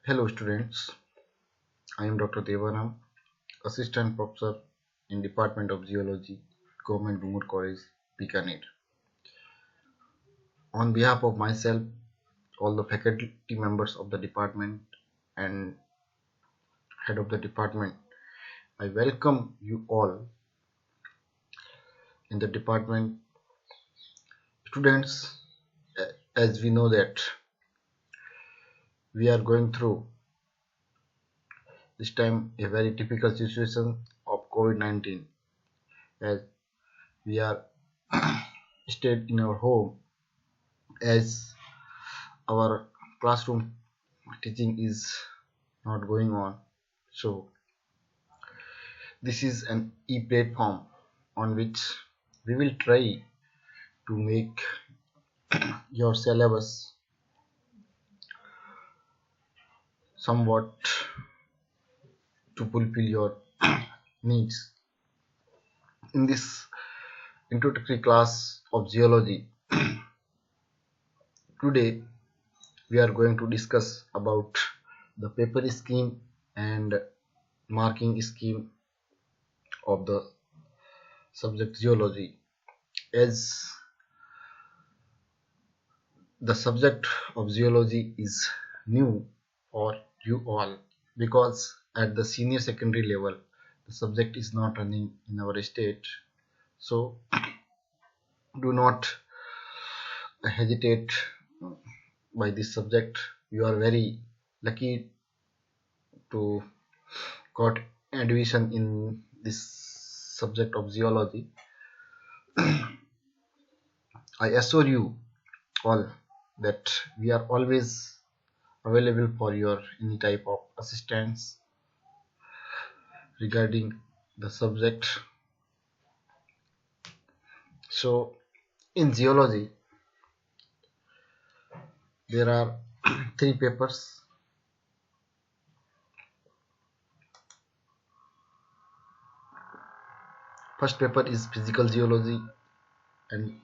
Hello students, I am Dr. Devanam, Assistant Professor in Department of Geology, Government Women College, Bikaner. On behalf of myself, all the faculty members of the department and head of the department, I welcome you all in the department. Students, as we know that we are going through this time a very typical situation of COVID-19 as we are stayed in our home as our classroom teaching is not going on. So this is an e-platform on which we will try to make your syllabus somewhat to fulfill your needs. In this introductory class of geology, today we are going to discuss about the paper scheme and marking scheme of the subject geology. As the subject of geology is new for you all because at the senior secondary level the subject is not running in our state, so do not hesitate by this subject. You are very lucky to got admission in this subject of geology. I assure you all that we are always available for your any type of assistance regarding the subject. So in geology there are three papers. First paper is physical geology and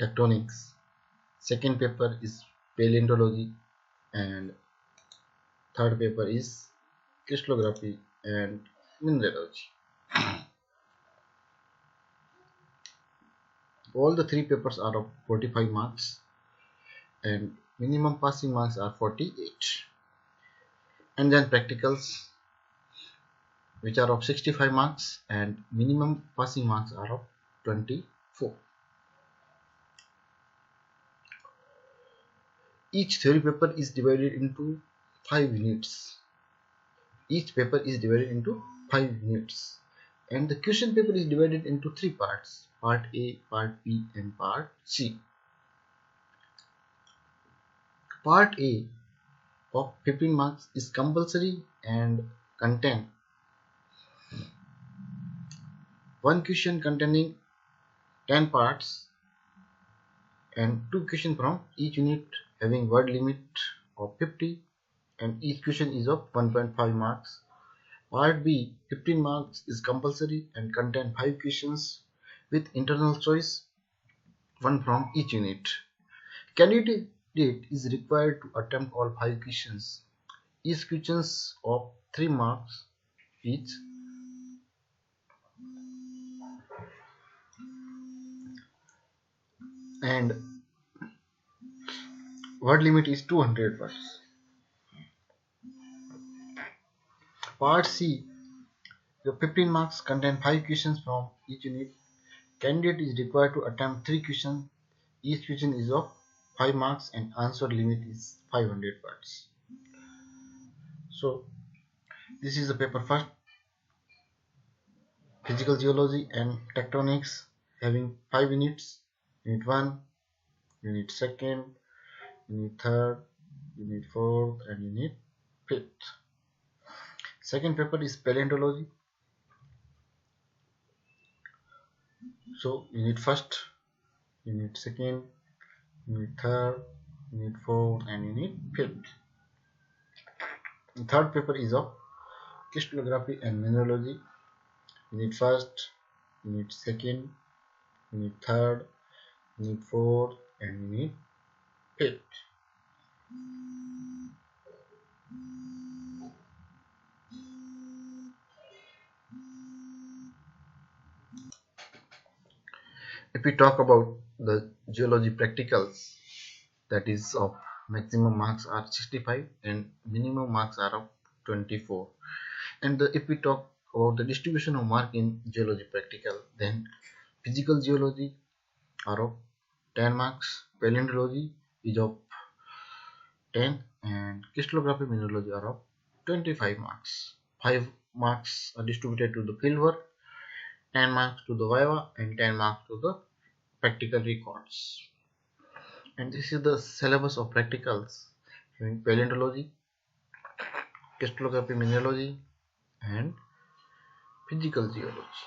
tectonics. Second paper is paleontology, and third paper is crystallography and mineralogy. All the three papers are of 45 marks and minimum passing marks are 48. And then practicals, which are of 65 marks and minimum passing marks are of 24. Each theory paper is divided into 5 units. Each paper is divided into 5 units. And the question paper is divided into 3 parts: part A, part B and part C. Part A of 15 marks is compulsory and contain one question containing 10 parts and 2 questions from each unit having word limit of 50, and each question is of 1.5 marks. Part B 15 marks is compulsory and contain 5 questions with internal choice, one from each unit. Candidate is required to attempt all 5 questions. Each questions of 3 marks each, and word limit is 200 words. Part C, the 15 marks contain 5 questions from each unit. Candidate is required to attempt 3 questions. Each question is of 5 marks and answer limit is 500 words. So this is the paper first, physical geology and tectonics, having 5 units: unit 1, unit 2nd, unit 3rd, unit 4th and unit 5th. Second paper is paleontology. So unit 1st, unit 2nd, unit 3rd, unit 4th and unit 5th. The third paper is of crystallography and mineralogy. Unit 1st, unit 2nd, unit 3rd, unit 4th and unit 5th. If we talk about the geology practicals, that is of maximum marks are 65 and minimum marks are of 24. And if we talk about the distribution of mark in geology practical, then physical geology are of 10 marks, paleontology is of 10, and crystallography mineralogy are of 25 marks. 5 marks are distributed to the fieldwork, 10 marks to the viva, and 10 marks to the practical records. And this is the syllabus of practicals having paleontology, crystallography mineralogy, and physical geology,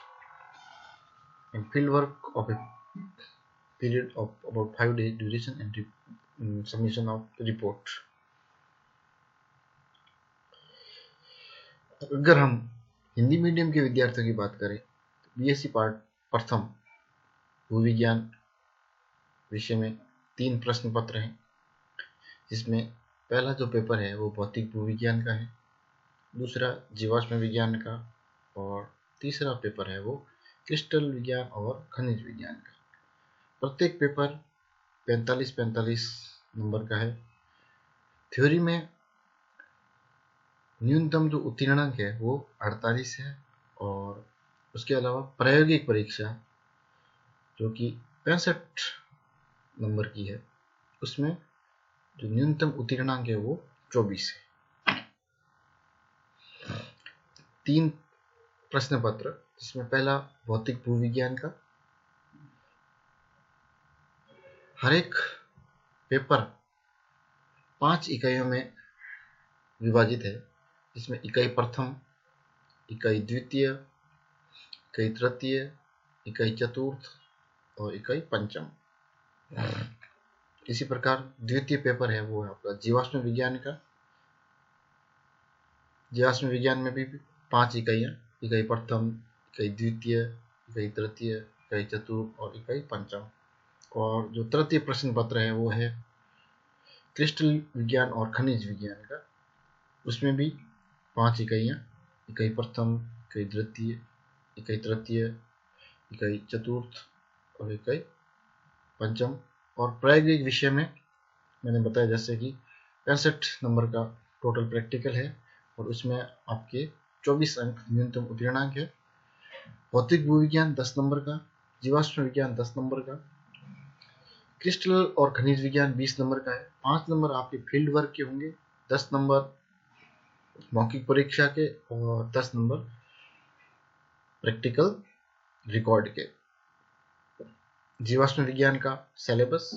and fieldwork of a period of about 5 days duration and submission of report. अगर हम Hindi medium के विद्यार्थियों की बात करें तो BSc part प्रथम भूविज्ञान विषय में 3 प्रश्न पत्र हैं, जिसमें पहला जो पेपर है वो भौतिक भूविज्ञान का है, दूसरा जीवाश्म विज्ञान का, और तीसरा पेपर है वो क्रिस्टल विज्ञान और खनिज विज्ञान का। प्रत्येक पेपर 45-45 नंबर का है। थ्योरी में न्यूनतम जो उत्तीर्णांक है वो 48 है, और उसके अलावा प्रायोगिक परीक्षा जो कि 65 नंबर की है, उसमें जो न्यूनतम उत्तीर्णांक है वो 24 है। 3 प्रश्न पत्र, जिसमें पहला भौतिक भूविज्ञान का, हर एक पेपर 5 इकाइयों में विभाजित है, जिसमें इकाई प्रथम, इकाई द्वितीय, इकाई तृतीय, इकाई चतुर्थ और इकाई पंचम। इसी प्रकार द्वितीय पेपर है वो है आपका जीवाश्म विज्ञान का। जीवाश्म विज्ञान में भी 5 इकाइयां, इकाई प्रथम, इकाई द्वितीय, इकाई तृतीय, इकाई चतुर्थ और इकाई पंचम। और जो तृतीय प्रश्न पत्र है वो है क्रिस्टल विज्ञान और खनिज विज्ञान का। उसमें भी 5 इकाइयां, इकाई प्रथम, इकाई द्वितीय, इकाई तृतीय, इकाई चतुर्थ और इकाई पंचम। और प्रायोगिक विषय में मैंने बताया जैसे कि 65 नंबर का टोटल प्रैक्टिकल है, और उसमें आपके 24 अंक न्यूनतम उत्तीर्णांक है। भौतिक भूविज्ञान 10 नंबर का, जीवाश्म विज्ञान 10 नंबर का, क्रिस्टल और खनिज विज्ञान 20 नंबर का है। 5 नंबर आपके फील्ड वर्क के होंगे, 10 नंबर मौखिक परीक्षा के, और 10 नंबर प्रैक्टिकल रिकॉर्ड के। जीवाश्म विज्ञान का सिलेबस,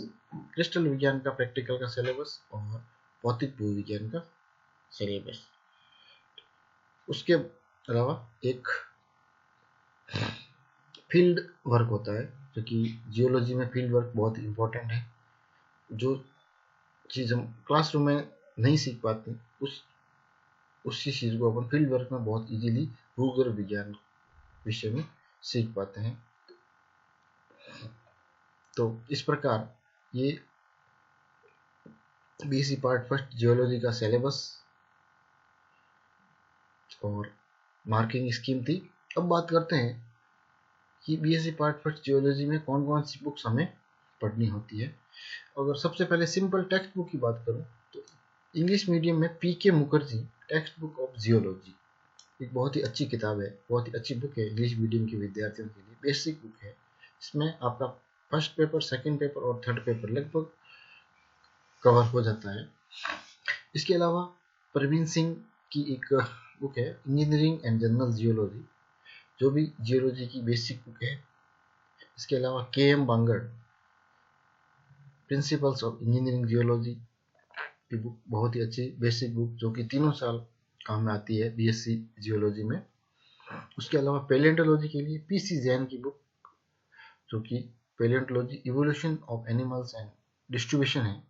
क्रिस्टल विज्ञान का प्रैक्टिकल का सिलेबस और भौतिक भूविज्ञान का सिलेबस। उसके अलावा एक फील्ड वर्क होता है, जो कि जियोलॉजी में फील्ड वर्क बहुत इंपॉर्टेंट है। जो चीज़ हम क्लासरूम में नहीं सीख पाते, उसी चीज़ को अपन फील्ड वर्क में बहुत इजीली भूगर्भ विज्ञान विषय में सीख पाते हैं। तो इस प्रकार ये बीएससी पार्ट फर्स्ट जियोलॉजी का सिलेबस और मार्किंग स्कीम थी। अब बात करते हैं कि बीएससी पार्ट फर्स्ट जियोलॉजी में कौन कौन सी बुक्स हमें पढ़नी होती है। अगर सबसे पहले सिंपल टेक्स्ट बुक की बात करूं तो इंग्लिश मीडियम में PK Mukherjee textbook of geology एक बहुत ही अच्छी किताब है, बहुत ही अच्छी बुक है इंग्लिश मीडियम के विद्यार्थियों के लिए। बेसिक बुक है, इसमें आपका फर्स्ट पेपर, सेकंड पेपर और थर्ड पेपर लगभग कवर हो जाता है। इसके अलावा प्रवीण सिंह की एक बुक है इंजीनियरिंग एंड जनरल जियोलॉजी, जो भी जियोलॉजी की बेसिक बुक है। इसके अलावा K M. Bangar principles of engineering geology की बुक बहुत ही अच्छी बेसिक बुक, जो कि 3 साल काम में आती है बीएससी जियोलॉजी में। उसके अलावा पैलियोंटोलॉजी के लिए पीसी जैन की बुक, जो कि palaeontology evolution of animals and distribution है,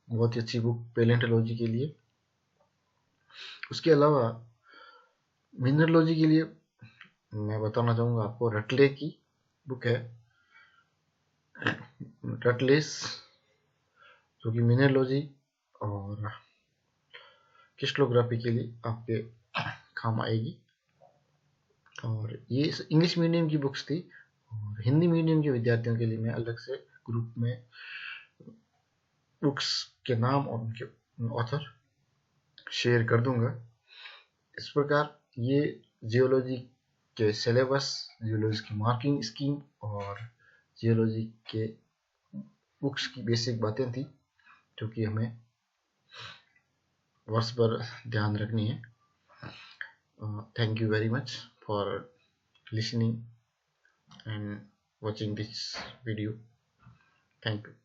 बहुत ही अच्छी बुक पैलियोंटोलॉजी के लिए। उसके अलावा मिनरलोजी के लिए मैं बताना चाहूँगा आपको रटले की बुक है, रटलेस, जो कि मिनरलोजी और क्रिस्टलोग्राफी के लिए आपके काम आएगी। और ये इंग्लिश मीडियम की बुक्स थी, और हिंदी मीडियम के विद्यार्थियों के लिए मैं अलग से ग्रुप में बुक्स के नाम और उनके ऑथर शेयर कर दूंगा। इस प्रकार ये जियोलॉजी के सिलेबस, जियोलॉजी की मार्किंग स्कीम और जियोलॉजी के बुक्स की बेसिक बातें थी जो कि हमें वर्ष भर ध्यान रखनी है। Thank you very much for listening and watching this video. Thank you.